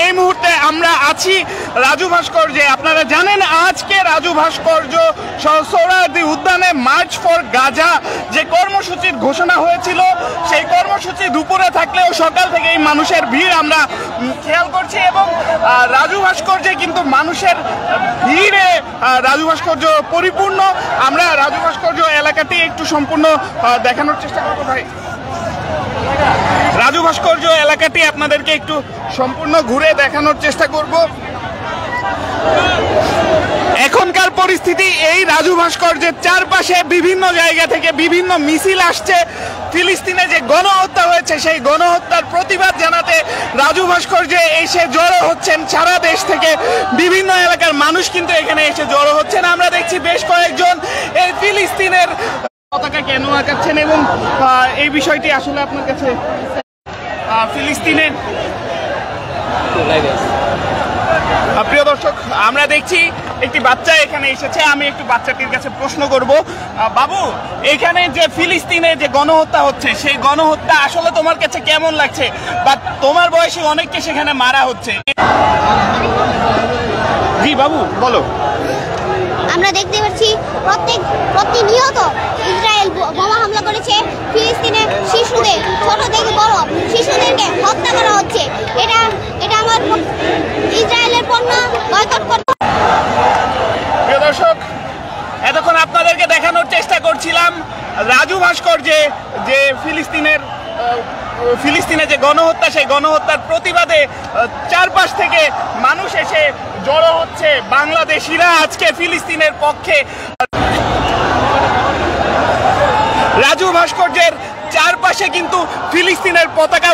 এই মুহূর্তে আমরা আছি রাজু ভাস্কর্যে। আপনারা জানেন আজকে রাজু ভাস্কর্য সোহরাওয়ার্দী উদ্যানে মার্চ ফর গাজা যে কর্মসূচির ঘোষণা হয়েছিল, সেই কর্মসূচি দুপুরে থাকলেও সকাল থেকে এই মানুষের ভিড় আমরা খেয়াল করছি এবং রাজু ভাস্কর্যে কিন্তু মানুষের ভিড়ে রাজু ভাস্কর্য পরিপূর্ণ। আমরা রাজু ভাস্কর্য এলাকাটি একটু সম্পূর্ণ দেখানোর চেষ্টা করবো। ভাই, রাজু ভাস্কর্য এলাকাটি আপনাদেরকে একটু সম্পূর্ণ ঘুরে দেখানোর চেষ্টা করব। এখনকার পরিস্থিতি এই রাজু ভাস্কর্যের চারপাশে বিভিন্ন জায়গা থেকে বিভিন্ন মিছিল আসছে। ফিলিস্তিনে যে গণহত্যা হয়েছে সেই গণহত্যার প্রতিবাদ জানাতে রাজু ভাস্কর্যে এসে জড়ো হচ্ছেন সারা দেশ থেকে বিভিন্ন এলাকার মানুষ কিন্তু এখানে এসে জড়ো হচ্ছেন। আমরা দেখছি বেশ কয়েকজন এই ফিলিস্তিনের পতাকা কেন আঁকাচ্ছেন এবং এই বিষয়টি আসলে আপনার কাছে ফিলিস্তিনের প্রিয় দর্শক, আমরা দেখছি একটি বাচ্চা এখানে এসেছে। আমি একটু বাচ্চাটির কাছে প্রশ্ন করব, বাবু, এখানে যে ফিলিস্তিনে যে গণহত্যা হচ্ছে সেই গণহত্যা আসলে তোমার কাছে কেমন লাগছে, বা তোমার বয়সী অনেককে সেখানে মারা হচ্ছে? জি বাবু, বলো। আমরা দেখতে পাচ্ছি প্রতিনিয়ত ইসরায়েল বোমা হামলা করেছে ফিলিস্তিনে শিশুদের, ছোট থেকে বড় শিশুদেরকে হত্যা করা হচ্ছে। এটা আমার ইসরায়েলের পণ্য বয়কট করতে। প্রিয় দর্শক, এতক্ষণ আপনাদেরকে দেখানোর চেষ্টা করছিলাম রাজু ভাস্কর্যে যে ফিলিস্তিনে যে গণহত্যা সেই গণহত্যার প্রতিবাদে চারপাশ থেকে মানুষ এসে জড়ো হচ্ছে। বাংলাদেশিরা আজকে ফিলিস্তিনের পক্ষে। রাজু ভাস্কর্যের চারপাশে কিন্তু ফিলিস্তিনের পতাকা